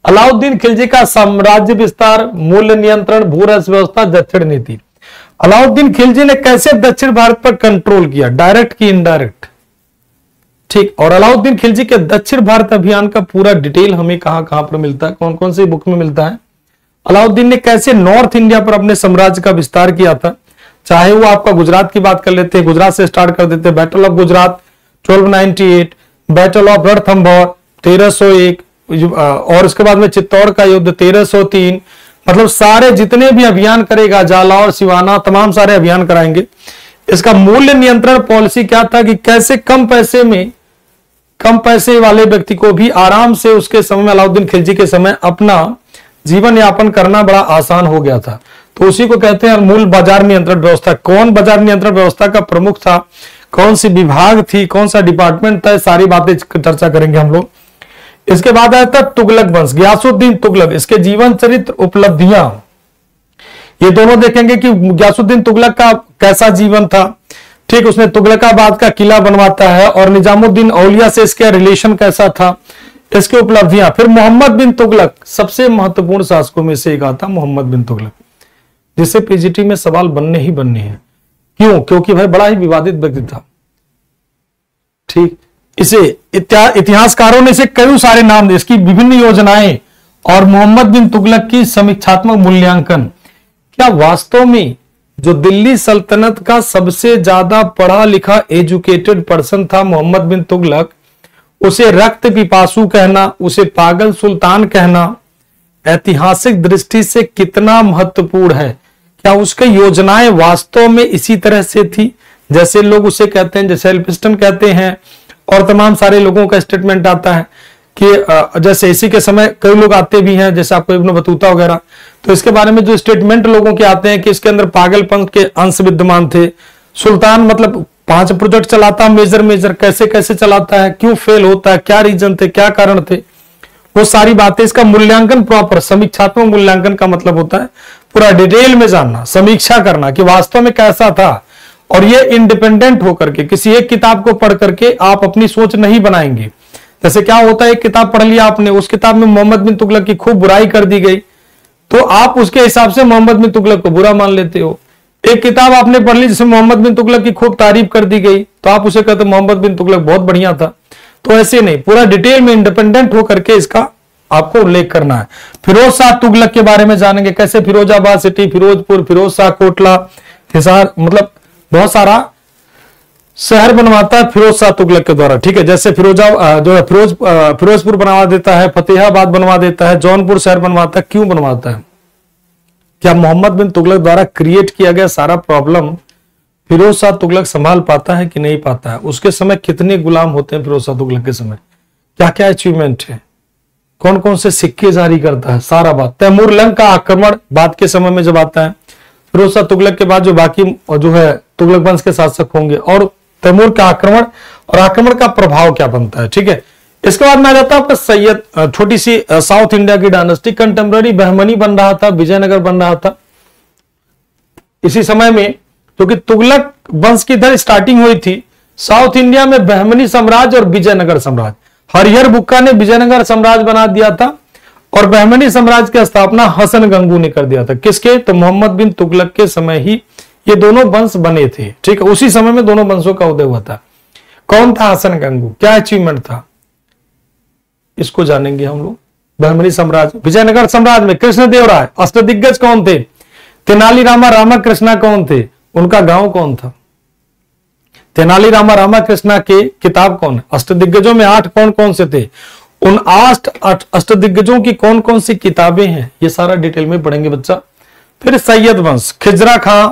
अलाउद्दीन खिलजी का साम्राज्य विस्तार, मूल्य नियंत्रण, भू व्यवस्था, दक्षिण नीति। अलाउद्दीन खिलजी ने कैसे दक्षिण भारत पर कंट्रोल किया, डायरेक्ट की इनडायरेक्ट, ठीक। और अलाउद्दीन खिलजी के दक्षिण भारत अभियान का पूरा डिटेल हमें कहां कहां पर मिलता है, कौन कौन सी बुक में मिलता है। अलाउद्दीन ने कैसे नॉर्थ इंडिया पर अपने साम्राज्य का विस्तार किया था, चाहे वो आपका गुजरात की बात कर लेते हैं, गुजरात से स्टार्ट कर देते हैं, battle of Gujarat 1298, battle of Ranthambore 1301, और उसके बाद में चित्तौड़ का युद्ध 1303। मतलब सारे जितने भी अभियान करेगा, जालौर, सिवाना, तमाम सारे अभियान कराएंगे। इसका मूल्य नियंत्रण पॉलिसी क्या था कि कैसे कम पैसे में, कम पैसे वाले व्यक्ति को भी आराम से उसके समय में, अलाउद्दीन खिलजी के समय अपना जीवन यापन करना बड़ा आसान हो गया था। तो उसी को कहते हैं मूल बाजार नियंत्रण व्यवस्था। कौन बाजार नियंत्रण व्यवस्था का प्रमुख था, कौन सी विभाग थी, कौन सा डिपार्टमेंट था, सारी बातें चर्चा करेंगे हम लोग। इसके बाद आया था तुगलक वंश, गयासुद्दीन तुगलक, इसके जीवन चरित्र, उपलब्धियां, ये दोनों देखेंगे कि गयासुद्दीन तुगलक का कैसा जीवन था, ठीक। उसने तुगलकाबाद का किला बनवाता है, और निजामुद्दीन औलिया से इसका रिलेशन कैसा था, इसकी उपलब्धियां। फिर मोहम्मद बिन तुगलक, सबसे महत्वपूर्ण शासकों में से एक आता मोहम्मद बिन तुगलक, जिससे पीजीटी में सवाल बनने ही बनने हैं। क्यों? क्योंकि भाई बड़ा ही विवादित व्यक्ति था। ठीक, इसे इतिहासकारों ने इसे कई सारे नाम दिए, इसकी विभिन्न योजनाएं और मोहम्मद बिन तुगलक की समीक्षात्मक मूल्यांकन। क्या वास्तव में जो दिल्ली सल्तनत का सबसे ज्यादा पढ़ा लिखा एजुकेटेड पर्सन था मोहम्मद बिन तुगलक, उसे रक्त पिपासु कहना, उसे पागल सुल्तान कहना ऐतिहासिक दृष्टि से कितना महत्वपूर्ण है? क्या उसकी योजनाएं वास्तव में इसी तरह से थी जैसे लोग उसे कहते हैं, जैसे एल्फिंस्टन कहते हैं और तमाम सारे लोगों का स्टेटमेंट आता है कि जैसे इसी के समय कई लोग आते भी हैं, जैसे आपको इब्न बतूता वगैरह, तो इसके बारे में जो स्टेटमेंट लोगों के आते हैं कि इसके अंदर पागलपन के अंश विद्यमान थे। सुल्तान मतलब 5 प्रोजेक्ट चलाता, मेजर कैसे कैसे चलाता है, क्यों फेल होता है, क्या रीजन थे, क्या कारण थे, वो सारी बातें। इसका मूल्यांकन प्रॉपर समीक्षात्मक मूल्यांकन का मतलब होता है पूरा डिटेल में जानना, समीक्षा करना कि वास्तव में कैसा था। और ये इंडिपेंडेंट होकर के किसी एक किताब को पढ़ करके आप अपनी सोच नहीं बनाएंगे। जैसे क्या होता है, एक किताब पढ़ लिया आपने, उस किताब में मोहम्मद बिन तुगलक की खूब बुराई कर दी गई तो आप उसके हिसाब से मोहम्मद बिन तुगलक को बुरा मान लेते हो। एक किताब आपने पढ़ ली जिसमें मोहम्मद बिन तुगलक की खूब तारीफ कर दी गई तो आप उसे कहते मोहम्मद बिन तुगलक बहुत बढ़िया था। तो ऐसे नहीं, पूरा डिटेल में इंडिपेंडेंट होकर के इसका आपको उल्लेख करना है। फिरोज शाह तुगलक के बारे में जानेंगे, कैसे फिरोजाबाद सिटी, फिरोजपुर, फिरोज शाह कोटला, हिसार, मतलब बहुत सारा शहर बनवाता है फिरोज शाह तुगलक के द्वारा। ठीक है, जैसे फिरोजपुर बनवा देता है, फतेहाबाद बनवा देता है, जौनपुर शहर बनवाता है। क्यों बनवाता है? क्या मोहम्मद बिन तुगलक द्वारा क्रिएट किया गया सारा प्रॉब्लम फिरोज शाह तुगलक संभाल पाता है कि नहीं पाता है? उसके समय कितने गुलाम होते हैं फिरोज शाह तुगलक के समय, क्या क्या अचीवमेंट है, कौन कौन से सिक्के जारी करता है, सारा बात। तैमूर लंग का आक्रमण बाद के समय में जब आता है, फिरोज शाह तुगलक के बाद जो बाकी जो है तुगलक वंश के शासक होंगे, और तैमूर का आक्रमण और आक्रमण का प्रभाव क्या बनता है। ठीक है, इसके बाद में आ जाता है आपका सैयद, छोटी सी साउथ इंडिया की डायनेस्टी, कंटेम्प्रेरी बहमनी बन रहा था, विजयनगर बन रहा था इसी समय में, क्योंकि तुगलक वंश की इधर स्टार्टिंग हुई थी। साउथ इंडिया में बहमनी साम्राज्य और विजयनगर साम्राज्य, हरिहर बुक्का ने विजयनगर साम्राज्य बना दिया था और बहमनी साम्राज्य की स्थापना हसन गंगू ने कर दिया था। किसके? तो मोहम्मद बिन तुगलक के समय ही ये दोनों वंश बने थे। ठीक है, उसी समय में दोनों वंशों का उदय हुआ था। कौन था हसन गंगू, क्या अचीवमेंट था, इसको जानेंगे हम लोग। बहमनी साम्राज्य, विजयनगर साम्राज्य में कृष्णदेवराय, अष्टदिग्गज कौन थे? तेनाली रामा रामाकृष्णा कौन थे, उनका गांव कौन था? तेनाली रामा रामाकृष्णा के किताब कौन है? अष्टदिग्गजों में 8 कौन कौन से थे? उन 8 अष्टदिग्गजों की कौन कौन सी किताबें हैं, ये सारा डिटेल में पढ़ेंगे बच्चा। फिर सैयद वंश, खिजरा खां,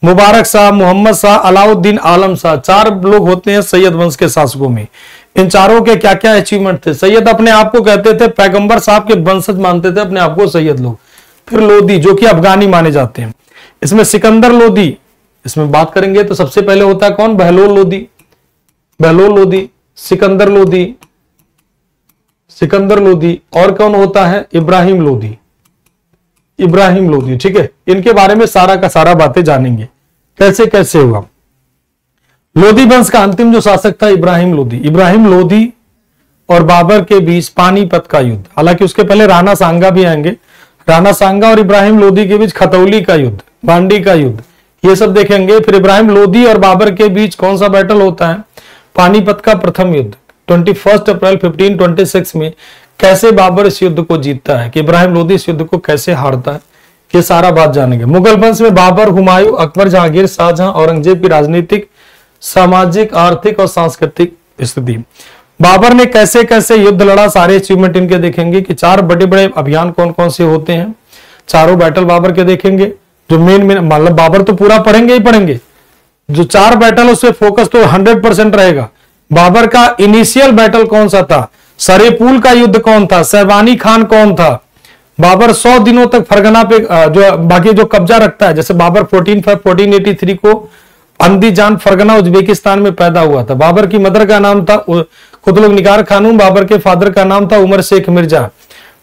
मुबारक शाह, मोहम्मद शाह, अलाउद्दीन आलम शाह, 4 लोग होते हैं सैयद वंश के शासकों में। इन चारों के क्या क्या अचीवमेंट थे? सैयद अपने आप को कहते थे, पैगंबर साहब के वंशज मानते थे अपने आप को सैयद लोग। फिर लोदी जो कि अफगानी माने जाते हैं, इसमें सिकंदर लोदी, इसमें बात करेंगे तो सबसे पहले होता है कौन? बहलोल लोदी, बहलोल लोदी, सिकंदर लोदी, सिकंदर लोदी, और कौन होता है? इब्राहिम लोदी, इब्राहिम लोदी। ठीक है, इनके बारे में सारा का सारा बातें जानेंगे, कैसे कैसे हुआ। लोदी वंश का अंतिम जो शासक था इब्राहिम लोदी। इब्राहिम लोदी और बाबर के बीच पानीपत का युद्ध, हालांकि उसके पहले राणा सांगा भी आएंगे, राणा सांगा और इब्राहिम लोदी के बीच खतौली का युद्ध, बांडी का युद्ध, ये सब देखेंगे। फिर इब्राहिम लोदी और बाबर के बीच कौन सा बैटल होता है? पानीपत का प्रथम युद्ध 21 अप्रैल 1526 में। कैसे बाबर इस युद्ध को जीतता है, कि इब्राहिम लोदी इस युद्ध को कैसे हारता है, ये सारा बात जानेंगे। मुगल वंश में बाबर, हुमायूं, अकबर, जहांगीर, शाहजहां, औरंगजेब की राजनीतिक, सामाजिक, आर्थिक और सांस्कृतिक स्थिति। बाबर ने कैसे कैसे युद्ध लड़ा, सारे अचीवमेंट इनके देखेंगे कि 4 बड़े बड़े अभियान कौन कौन से होते हैं, चारों बैटल बाबर के देखेंगे। जो मेन मतलब बाबर तो पूरा पढ़ेंगे ही पढ़ेंगे, जो 4 बैटल उससे फोकस तो 100% रहेगा। बाबर का इनिशियल बैटल कौन सा था? सरेपुल का युद्ध कौन था? सैबानी खान कौन था? बाबर 100 दिनों तक फरगना पे जो बाकी जो कब्जा रखता है, जैसे बाबर 1483 को अंदीजान फरगना उज्बेकिस्तान में पैदा हुआ था। बाबर की मदर का नाम था कुतुब निगार खानूम, बाबर के फादर का नाम था उमर शेख मिर्जा।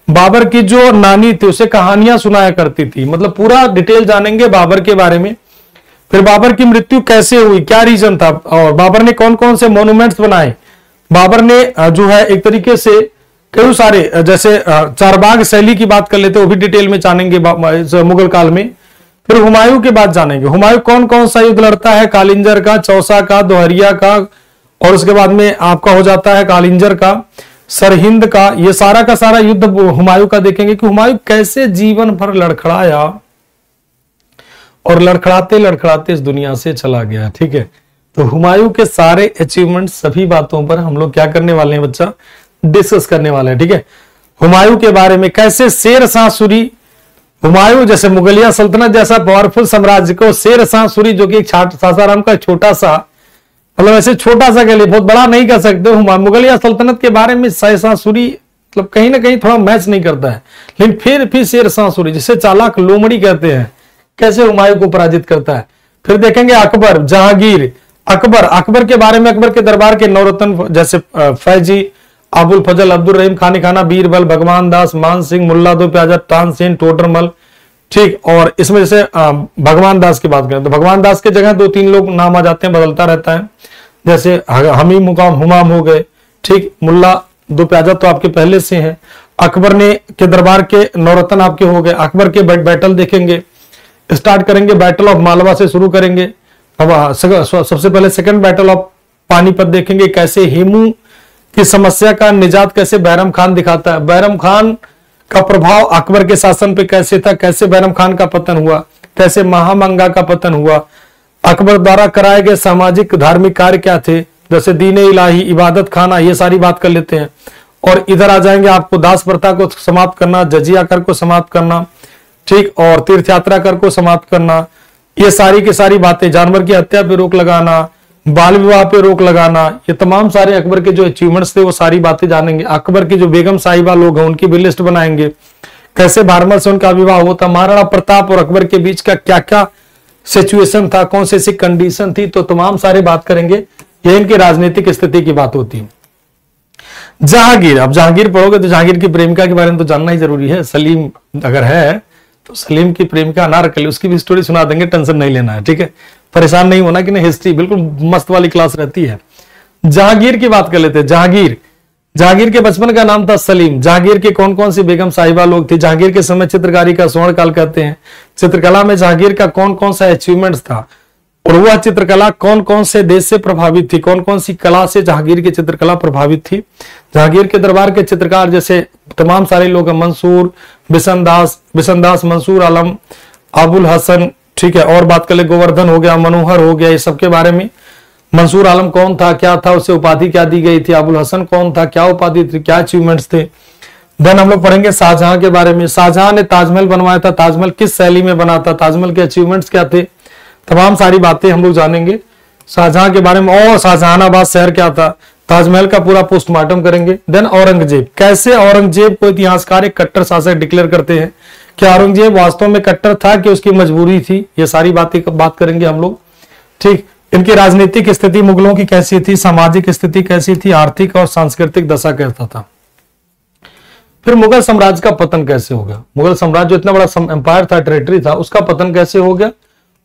बाबर की जो नानी थी उसे कहानियां सुनाया करती थी। मतलब पूरा डिटेल जानेंगे बाबर के बारे में। फिर बाबर की मृत्यु कैसे हुई, क्या रीजन था, और बाबर ने कौन कौन से मॉन्यूमेंट्स बनाए। बाबर ने जो है एक तरीके से कई सारे, जैसे चारबाग शैली की बात कर लेते, वो भी डिटेल में जानेंगे मुगल काल में। फिर हुमायूं के बाद जानेंगे, हुमायूं कौन कौन सा युद्ध लड़ता है, कालिंजर का, चौसा का, दोहरिया का, और उसके बाद में आपका हो जाता है कालिंजर का, सरहिंद का। ये सारा का सारा युद्ध हुमायूं का देखेंगे कि हुमायूं कैसे जीवन भर लड़खड़ाया और लड़खड़ाते लड़खड़ाते इस दुनिया से चला गया। ठीक है, तो हुमायूं के सारे अचीवमेंट सभी बातों पर हम लोग क्या करने वाले हैं बच्चा, डिस्कस करने वाले हैं। ठीक है, हुमायूं के बारे में, कैसे शेर शाह सूरी, हुमायूं जैसे मुगलिया सल्तनत जैसा पावरफुल साम्राज्य को शेर शाह सूरी जो कि सासाराम का छोटा सा, मतलब ऐसे छोटा सा के लिए बहुत बड़ा नहीं कर सकते, मुगलिया सल्तनत के बारे में शेर शाह सूरी मतलब कहीं ना कहीं थोड़ा मैच नहीं करता है, लेकिन फिर शेर शाह सूरी जिसे चालाक लोमड़ी कहते हैं, कैसे हुमायूं को पराजित करता है। फिर देखेंगे अकबर, जहांगीर, अकबर के बारे में, अकबर के दरबार के नौरत्न जैसे फैजी, अबुल फजल, अब्दुल रहीम खानी खाना, बीरबल, भगवान दास, मान सिंह, मुल्ला दो प्याजा, तानसेन, टोडरमल। ठीक, और इसमें जैसे भगवान दास की बात करें तो भगवान दास के जगह 2-3 लोग नाम आ जाते हैं, बदलता रहता है, जैसे हमीम मुकाम हुमाम हो गए। ठीक, मुल्ला दो प्याजा तो आपके पहले से हैं। अकबर ने के दरबार के नौरत्न आपके हो गए। अकबर के बैटल देखेंगे, स्टार्ट करेंगे बैटल ऑफ मालवा से शुरू करेंगे। अब सबसे पहले सेकंड बैटल ऑफ पानीपत देखेंगे, कैसे हेमू की समस्या का निजात कैसे बैरम खान दिखाता है, बैरम खान का प्रभाव अकबर के शासन पे कैसे था, कैसे बैरम खान का पतन हुआ, कैसे महामंगा का पतन हुआ, अकबर द्वारा कराए गए सामाजिक धार्मिक कार्य क्या थे, जैसे दीन इलाही, इबादत खाना, ये सारी बात कर लेते हैं। और इधर आ जाएंगे आपको दास प्रथा को समाप्त करना, जजिया कर को समाप्त करना, ठीक, और तीर्थ यात्रा कर को समाप्त करना, ये सारी की सारी बातें, जानवर की हत्या पे रोक लगाना, बाल विवाह पे रोक लगाना, ये तमाम सारे अकबर के जो अचीवमेंट्स थे वो सारी बातें जानेंगे। अकबर की जो बेगम साहिबा लोग हैं उनकी भी लिस्ट बनाएंगे, कैसे भारमल से उनका विवाह होता, महाराणा प्रताप और अकबर के बीच का क्या क्या सिचुएशन था, कौन सी कंडीशन थी, तो तमाम सारे बात करेंगे। ये इनकी राजनीतिक स्थिति की बात होती है। जहांगीर, अब जहांगीर पढ़ोगे तो जहांगीर की प्रेमिका के बारे में तो जानना ही जरूरी है। सलीम अगर है तो सलीम की प्रेमिका ना रख ले, उसकी भी स्टोरी सुना देंगे, टेंशन नहीं लेना है। ठीक है, परेशान नहीं होना कि नहीं, हिस्ट्री बिल्कुल मस्त वाली क्लास रहती है। जहांगीर की बात कर लेते हैं। जहांगीर के बचपन का नाम था सलीम। जहांगीर के कौन कौन सी बेगम साहिबा लोग थे, जहांगीर के समय चित्रकारी का स्वर्ण काल कहते हैं। चित्रकला में जहांगीर का कौन कौन सा अचीवमेंट्स था और वह चित्रकला कौन कौन से देश से प्रभावित थी, कौन कौन सी कला से जहांगीर की चित्रकला प्रभावित थी। जहांगीर के दरबार के चित्रकार जैसे तमाम सारे लोग हैं, मंसूर, बिशनदास, मंसूर आलम, अबुल हसन, ठीक है, और बात कर ले गोवर्धन हो गया, मनोहर हो गया, ये सबके बारे में। मंसूर आलम कौन था, क्या था, उसे उपाधि क्या दी गई थी, अबुल हसन कौन था, क्या उपाधि थी, क्या अचीवमेंट्स थे। देन हम लोग पढ़ेंगे शाहजहां के बारे में। शाहजहां ने ताजमहल बनवाया था, ताजमहल किस शैली में बना था, ताजमहल के अचीवमेंट्स क्या थे, तमाम सारी बातें हम लोग जानेंगे शाहजहां के बारे में। और शाहजहानाबाद शहर क्या था, ताजमहल का पूरा पोस्टमार्टम करेंगे। देन औरंगजेब, कैसे औरंगजेब को इतिहासकार एक कट्टर शासक डिक्लेयर करते हैं, क्या औरंगजेब वास्तव में कट्टर था कि उसकी मजबूरी थी, ये सारी बातें बात करेंगे हम लोग। ठीक, इनकी राजनीतिक स्थिति मुगलों की कैसी थी, सामाजिक स्थिति कैसी थी, आर्थिक और सांस्कृतिक दशा कैसा था। फिर मुगल साम्राज्य का पतन कैसे हो गया, मुगल साम्राज्य जो इतना बड़ा एम्पायर था, टेरिटरी था, उसका पतन कैसे हो गया।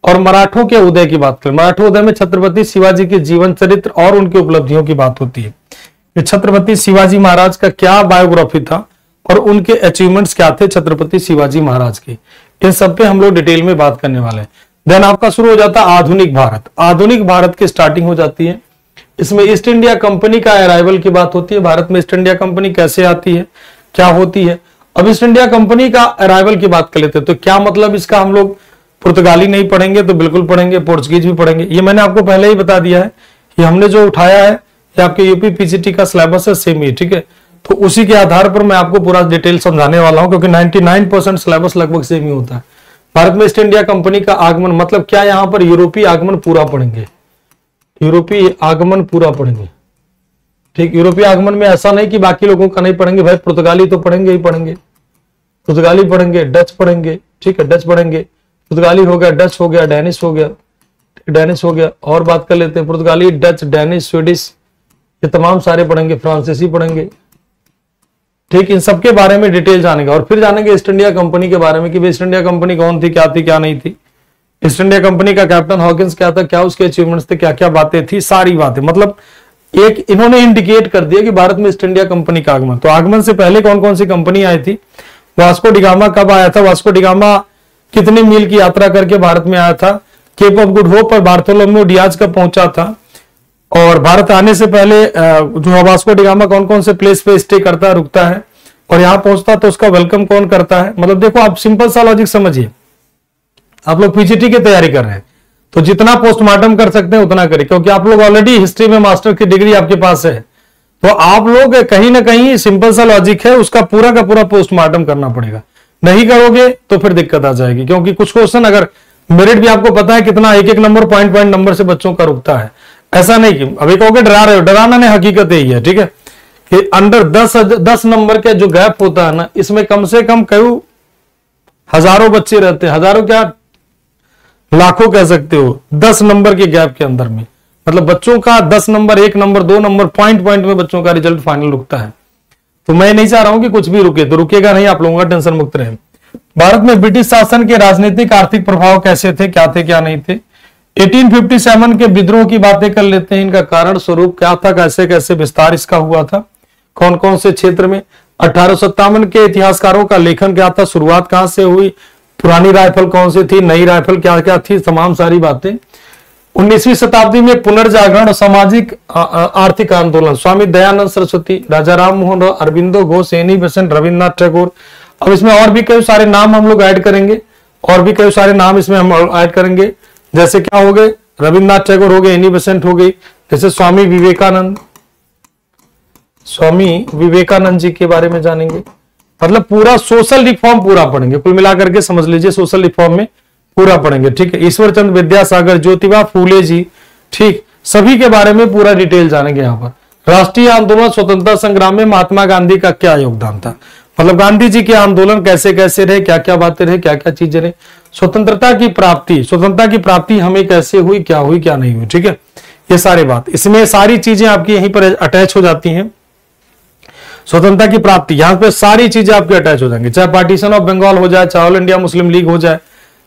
और मराठों के उदय की बात करें। मराठा उदय में छत्रपति शिवाजी के जीवन चरित्र और उनकी उपलब्धियों की बात होती है कि छत्रपति शिवाजी महाराज का क्या बायोग्राफी था और उनके अचीवमेंट्स क्या थे छत्रपति शिवाजी महाराज के, इन सब पे हम लोग डिटेल में बात करने वाले हैं। देन आपका शुरू हो जाता है आधुनिक भारत। आधुनिक भारत की स्टार्टिंग हो जाती है, इसमें ईस्ट इंडिया कंपनी का अराइवल की बात होती है। भारत में ईस्ट इंडिया कंपनी कैसे आती है, क्या होती है। अब ईस्ट इंडिया कंपनी का अराइवल की बात कर लेते हैं, तो क्या मतलब इसका, हम लोग पुर्तगाली नहीं पढ़ेंगे तो बिल्कुल पढ़ेंगे, पोर्चुगीज भी पढ़ेंगे। ये मैंने आपको पहले ही बता दिया है कि हमने जो उठाया है ये आपके यूपी पीजीटी का सिलेबस है, सेम ही, ठीक है। तो उसी के आधार पर मैं आपको पूरा डिटेल समझाने वाला हूं, क्योंकि 99% सिलेबस लगभग सेम ही होता है। भारत में ईस्ट इंडिया कंपनी का आगमन मतलब क्या, यहां पर यूरोपीय आगमन पूरा पढ़ेंगे, यूरोपीय आगमन पूरा पढ़ेंगे। ठीक, यूरोपीय आगमन में ऐसा नहीं कि बाकी लोगों का नहीं पढ़ेंगे, भाई पुर्तगाली तो पढ़ेंगे ही पढ़ेंगे, पुर्तगाली पढ़ेंगे, डच पढ़ेंगे, ठीक है, डच पढ़ेंगे, पुर्तगाली हो गया, डच हो गया, डेनिश हो गया, डेनिश हो गया, और बात कर लेते हैं पुर्तगाली, डच, डेनिश, स्वीडिश, ये तमाम सारे पढ़ेंगे, फ्रांसीसी पढ़ेंगे। ठीक, इन सबके बारे में डिटेल जानेंगे। और फिर जानेंगे ईस्ट इंडिया कंपनी के बारे में कि ईस्ट इंडिया कंपनी कौन थी, क्या नहीं थी, ईस्ट इंडिया कंपनी का कैप्टन हॉकिंस क्या था, क्या उसके अचीवमेंट्स थे, क्या क्या बातें थी, सारी बातें। मतलब एक इन्होंने इंडिकेट कर दिया कि भारत में ईस्ट इंडिया कंपनी का आगमन। तो आगमन से पहले कौन कौन सी कंपनी आई थी, वास्को डिगामा कब आया था, वास्को डिगामा कितने मील की यात्रा करके भारत में आया था, केप ऑफ गुड होप पर बार्थोलोम्यू डियाज का पहुंचा था, और भारत आने से पहले जो वास्को डी गामा कौन कौन से प्लेस पे स्टे करता है, रुकता है, और यहां पहुंचता तो उसका वेलकम कौन करता है। मतलब देखो आप सिंपल सा लॉजिक समझिए, आप लोग पीजीटी की तैयारी कर रहे हैं तो जितना पोस्टमार्टम कर सकते हैं उतना करिए, क्योंकि आप लोग ऑलरेडी हिस्ट्री में मास्टर की डिग्री आपके पास है, तो आप लोग कहीं ना कहीं सिंपल सा लॉजिक है उसका पूरा का पूरा पोस्टमार्टम करना पड़ेगा। नहीं करोगे तो फिर दिक्कत आ जाएगी, क्योंकि कुछ क्वेश्चन अगर मेरिट भी आपको पता है कितना एक एक नंबर पॉइंट नंबर से बच्चों का रुकता है। ऐसा नहीं कि अभी कहोगे डरा रहे हो, डराना नहीं, हकीकत यही है, ठीक है, कि अंडर 10 नंबर का जो गैप होता है ना, इसमें कम से कम कई हजारों बच्चे रहते हैं, हजारों क्या लाखों कह सकते हो, 10 नंबर के गैप के अंदर में। मतलब बच्चों का 10 नंबर 1 नंबर 2 नंबर पॉइंट में बच्चों का रिजल्ट फाइनल रुकता है। तो मैं नहीं चाह रहा हूं कि कुछ भी रुके, तो रुकेगा नहीं, आप लोगों का टेंशन मुक्त रहे। भारत में ब्रिटिश शासन के राजनीतिक आर्थिक प्रभाव कैसे थे, क्या थे क्या नहीं थे। 1857 के विद्रोह की बातें कर लेते हैं, इनका कारण स्वरूप क्या था, कैसे कैसे विस्तार इसका हुआ था, कौन कौन से क्षेत्र में। 1857 के इतिहासकारों का लेखन क्या था, शुरुआत कहां से हुई, पुरानी राइफल कौन सी थी, नई राइफल क्या क्या थी, तमाम सारी बातें। 19वीं शताब्दी में पुनर्जागरण और सामाजिक आर्थिक आंदोलन, स्वामी दयानंद सरस्वती, राजा राम मोहन राय, अरविंदो घोष, एनी बेसेंट, रविन्द्रनाथ टैगोर। अब इसमें और भी कई सारे नाम हम लोग ऐड करेंगे, और भी कई सारे नाम इसमें हम ऐड करेंगे, जैसे क्या हो गए, रविन्द्रनाथ टैगोर हो गए, एनी बेसेंट हो गई, जैसे स्वामी विवेकानंद जी के बारे में जानेंगे। मतलब पूरा सोशल रिफॉर्म पूरा पढ़ेंगे, कुल मिलाकर के समझ लीजिए सोशल रिफॉर्म में पूरा पढ़ेंगे, ठीक है। ईश्वर चंद्र विद्यासागर, ज्योतिबा फूले जी, ठीक, सभी के बारे में पूरा डिटेल जानेंगे यहाँ पर। राष्ट्रीय आंदोलन स्वतंत्रता संग्राम में महात्मा गांधी का क्या योगदान था, मतलब गांधी जी के आंदोलन कैसे कैसे रहे, क्या क्या बातें रहे, क्या क्या चीजें रहे। स्वतंत्रता की प्राप्ति हमें कैसे हुई क्या नहीं हुई, ठीक है, ये सारी बात इसमें सारी चीजें आपकी यहीं पर अटैच हो जाती हैं। स्वतंत्रता की प्राप्ति, यहां पे सारी चीजें आपके अटैच हो जाएंगी, चाहे पार्टीशन ऑफ बंगाल हो जाए, चाहे ऑल इंडिया मुस्लिम लीग हो जाए,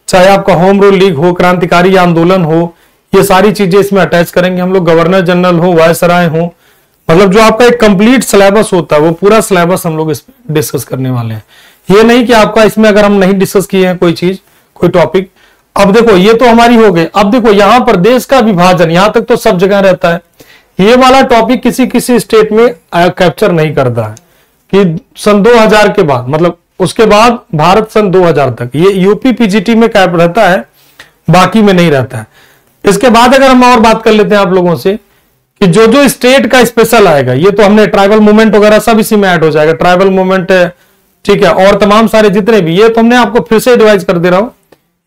चाहे आपका होम रूल लीग हो, क्रांतिकारी आंदोलन हो, ये सारी चीजें इसमें अटैच करेंगे हम लोग। गवर्नर जनरल हो, वायसराय हो, मतलब जो आपका एक कंप्लीट सिलेबस होता है वो पूरा सिलेबस हम लोग इसमें डिस्कस करने वाले हैं। ये नहीं कि आपका इसमें अगर हम नहीं डिस्कस किए हैं कोई चीज कोई टॉपिक। अब देखो ये तो हमारी हो गई, अब देखो यहां पर देश का विभाजन यहां तक तो सब जगह रहता है, ये वाला टॉपिक किसी किसी स्टेट में कैप्चर नहीं करता है कि सन 2000 के बाद, मतलब उसके बाद भारत सन 2000 तक, ये यूपी पीजीटी में कैप रहता है, बाकी में नहीं रहता है। इसके बाद अगर हम और बात कर लेते हैं आप लोगों से कि जो जो स्टेट का स्पेशल आएगा, ये तो हमने ट्राइबल मूवमेंट वगैरह सब इसी में ऐड हो जाएगा, ट्राइबल मूवमेंट, ठीक है, और तमाम सारे जितने भी, ये तो हमने आपको फिर से रिवाइज कर दे रहा हूं।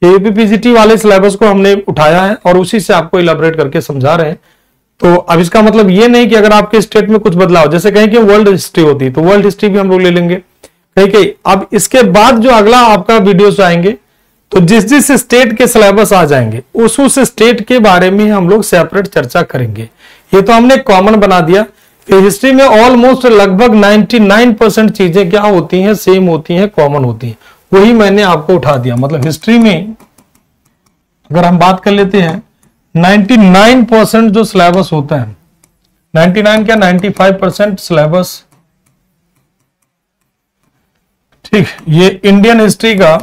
यूपी पीजीटी वाले सिलेबस को हमने उठाया है और उसी से आपको इलाबोरेट करके समझा रहे हैं। तो अब इसका मतलब ये नहीं कि अगर आपके स्टेट में कुछ बदलाव, जैसे कहीं कि वर्ल्ड हिस्ट्री होती है तो वर्ल्ड हिस्ट्री भी हम लोग ले लेंगे कहीं कहीं। अब इसके बाद जो अगला आपका वीडियोस आएंगे तो जिस जिस स्टेट के सिलेबस आ जाएंगे उस स्टेट के बारे में हम लोग सेपरेट चर्चा करेंगे। ये तो हमने कॉमन बना दिया कि हिस्ट्री में ऑलमोस्ट लगभग 99% चीजें क्या होती हैं, सेम होती हैं, कॉमन होती हैं, वही मैंने आपको उठा दिया। मतलब हिस्ट्री में अगर हम बात कर लेते हैं 99% जो सिलेबस होता है, 99 क्या 95% सिलेबस, ठीक, ये इंडियन हिस्ट्री का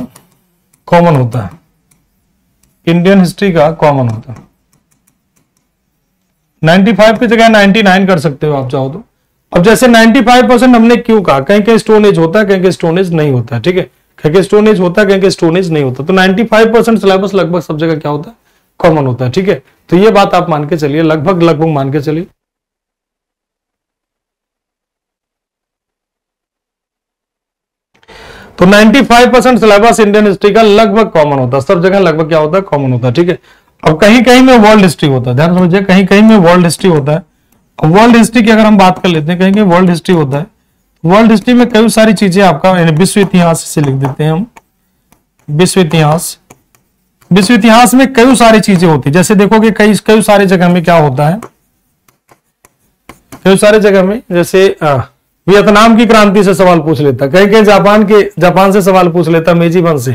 कॉमन होता है, इंडियन हिस्ट्री का कॉमन होता है। 95 की जगह 99 कर सकते हो आप चाहो तो। अब जैसे 95% हमने क्यों कहा, कहीं कहीं स्टोन एज होता है, कहीं कहीं स्टोन एज नहीं होता है, ठीक है, कहीं कहीं स्टोन एज होता है, कहीं कहीं स्टोन एज नहीं होता। तो 95% सिलेबस लगभग सब जगह क्या होता है, कॉमन होता है, ठीक है। तो ये बात आप मान के चलिए, लगभग मान के चलिए। तो 95% सिलेबस इंडियन हिस्ट्री का लगभग कॉमन होता है, सब जगह लगभग क्या होता है, कॉमन होता है, ठीक है। अब कहीं कहीं में वर्ल्ड हिस्ट्री होता है, ध्यान समझिए, कहीं कहीं में वर्ल्ड हिस्ट्री होता है। अब वर्ल्ड हिस्ट्री की अगर हम बात कर लेते हैं, कहीं कहीं वर्ल्ड हिस्ट्री होता है, वर्ल्ड हिस्ट्री में कई सारी चीजें आपका विश्व इतिहास से लिख देते हैं हम, विश्व इतिहास में कई सारी चीजें होती है। जैसे देखोगे कई सारी जगह में क्या होता है, कई सारी जगह में जैसे वियतनाम की क्रांति से सवाल पूछ लेता, कहीं कहीं जापान से सवाल पूछ लेता, मेजी वंश से,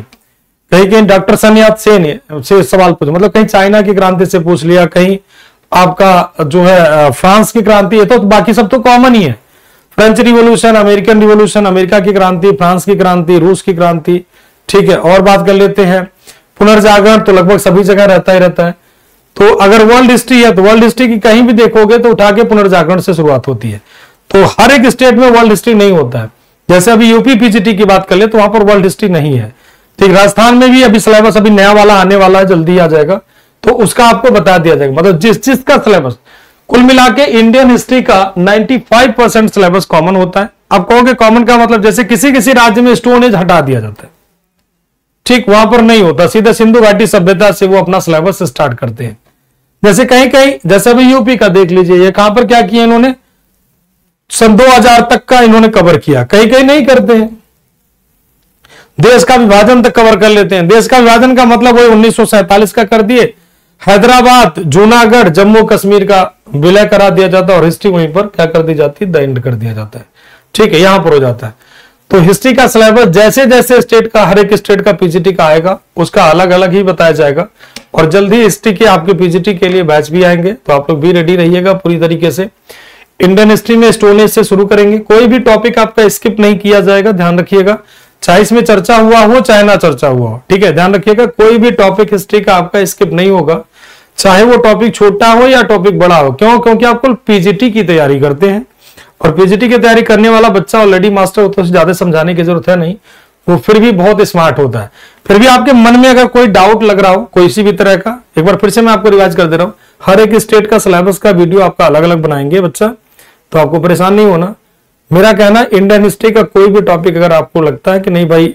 कहीं कहीं डॉक्टर सन यात सेन से सवाल पूछ, मतलब कहीं चाइना की क्रांति से पूछ लिया, कहीं आपका जो है फ्रांस की क्रांति है, तो बाकी सब तो कॉमन ही है। French revolution, American revolution, America की क्रांति, फ्रांस की क्रांति, रूस की क्रांति, ठीक है, और बात कर लेते हैं पुनर्जागरण, तो लगभग सभी जगह रहता ही रहता है। तो अगर वर्ल्ड हिस्ट्री है तो वर्ल्ड हिस्ट्री की कहीं भी देखोगे तो उठा के पुनर्जागरण से शुरुआत होती है। तो हर एक स्टेट में वर्ल्ड हिस्ट्री नहीं होता है। जैसे अभी यूपी पीजीटी की बात कर ले तो वहां पर वर्ल्ड हिस्ट्री नहीं है। ठीक, राजस्थान में भी अभी सिलेबस अभी नया वाला आने वाला है, जल्दी आ जाएगा, तो उसका आपको बता दिया जाएगा। मतलब जिस चीज का सिलेबस कुल मिला के इंडियन हिस्ट्री का 95% सिलेबस कॉमन होता है। आप कहोगे कॉमन का मतलब जैसे किसी किसी राज्य में स्टोन एज हटा दिया जाता है, ठीक, वहां पर नहीं होता, सीधा सिंधु घाटी सभ्यता से वो अपना सिलेबस स्टार्ट करते हैं। जैसे कहीं कहीं, जैसे अभी यूपी का देख लीजिए, ये कहां पर क्या किया इन्होंने, सन 2000 तक का इन्होंने कवर किया, कहीं कहीं नहीं करते हैं, देश का विभाजन तक कवर कर लेते हैं। देश का विभाजन का मतलब वही 1947 का कर दिए, हैदराबाद, जूनागढ़, जम्मू कश्मीर का विलय करा दिया जाता है और हिस्ट्री वहीं पर क्या कर दी जाती है, द एंड कर दिया जाता है। ठीक है, यहां पर हो जाता है। तो हिस्ट्री का सिलेबस जैसे जैसे स्टेट का, हर एक स्टेट का पीजीटी का आएगा उसका अलग अलग ही बताया जाएगा। और जल्द ही हिस्ट्री के आपके पीजीटी के लिए बैच भी आएंगे, तो आप लोग भी रेडी रहिएगा पूरी तरीके से। इंडियन हिस्ट्री में स्टोन एज से शुरू करेंगे, कोई भी टॉपिक आपका स्किप नहीं किया जाएगा, ध्यान रखिएगा, चाहे इसमें चर्चा हुआ हो चाहे ना चर्चा हुआ हो। ठीक है, ध्यान रखिएगा, कोई भी टॉपिक हिस्ट्री का आपका स्किप नहीं होगा, चाहे वो टॉपिक छोटा हो या टॉपिक बड़ा हो। क्यों? क्योंकि आपको पीजीटी की तैयारी करते हैं और पीजीटी की तैयारी करने वाला बच्चा ऑलरेडी मास्टर होता है, उसे ज्यादा समझाने की जरूरत है नहीं, वो फिर भी बहुत स्मार्ट होता है। फिर भी आपके मन में अगर कोई डाउट लग रहा हो कोई सी भी तरह का, एक बार फिर से मैं आपको रिवाइज कर दे रहा हूं, हर एक स्टेट का सिलेबस का वीडियो आपका अलग अलग बनाएंगे बच्चा, तो आपको परेशान नहीं होना। मेरा कहना, इंडियन हिस्ट्री का कोई भी टॉपिक अगर आपको लगता है कि नहीं भाई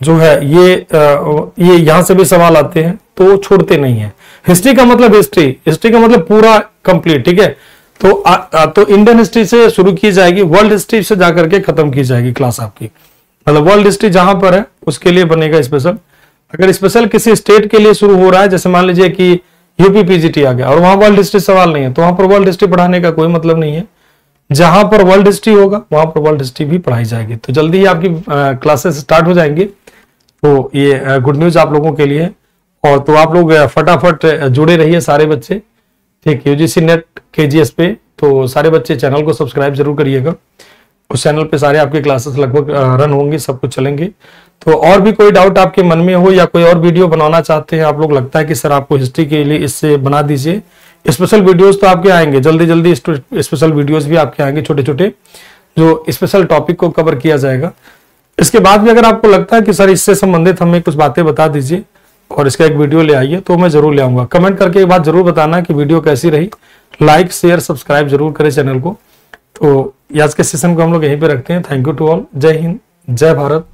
जो है ये यहां से भी सवाल आते हैं, तो छोड़ते नहीं है। हिस्ट्री का मतलब हिस्ट्री, हिस्ट्री का मतलब पूरा कंप्लीट। ठीक है, तो इंडियन हिस्ट्री से शुरू की जाएगी, वर्ल्ड हिस्ट्री से जाकर के खत्म की जाएगी क्लास आपकी। मतलब वर्ल्ड हिस्ट्री जहां पर है उसके लिए बनेगा स्पेशल। अगर स्पेशल किसी स्टेट के लिए शुरू हो रहा है, जैसे मान लीजिए कि यूपी पीजीटी आ गया और वहां वर्ल्ड हिस्ट्री सवाल नहीं है, तो वहां पर वर्ल्ड हिस्ट्री पढ़ाने का कोई मतलब नहीं है। जहां पर वर्ल्ड हिस्ट्री होगा वहां पर वर्ल्ड हिस्ट्री भी पढ़ाई जाएगी। तो जल्दी ही आपकी क्लासेस स्टार्ट हो जाएंगी, तो ये गुड न्यूज आप लोगों के लिए। और तो आप लोग फटाफट जुड़े रहिए सारे बच्चे, ठीक, यूजीसी नेट केजीएस पे। तो सारे बच्चे चैनल को सब्सक्राइब जरूर करिएगा, उस चैनल पे सारे आपके क्लासेस लगभग रन होंगे, सब कुछ चलेंगे। तो और भी कोई डाउट आपके मन में हो या कोई और वीडियो बनाना चाहते हैं आप लोग, लगता है कि सर आपको हिस्ट्री के लिए इससे बना दीजिए, स्पेशल वीडियोस तो आपके आएंगे, जल्दी जल्दी स्पेशल वीडियोस भी आपके आएंगे, छोटे छोटे जो स्पेशल टॉपिक को कवर किया जाएगा। इसके बाद भी अगर आपको लगता है कि सर इससे संबंधित हमें कुछ बातें बता दीजिए और इसका एक वीडियो ले आइए, तो मैं जरूर ले आऊंगा। कमेंट करके एक बात जरूर बताना कि वीडियो कैसी रही, लाइक शेयर सब्सक्राइब जरूर करें चैनल को। तो आज के सेशन को हम लोग यहीं पे रखते हैं। थैंक यू टू ऑल, जय हिंद, जय भारत।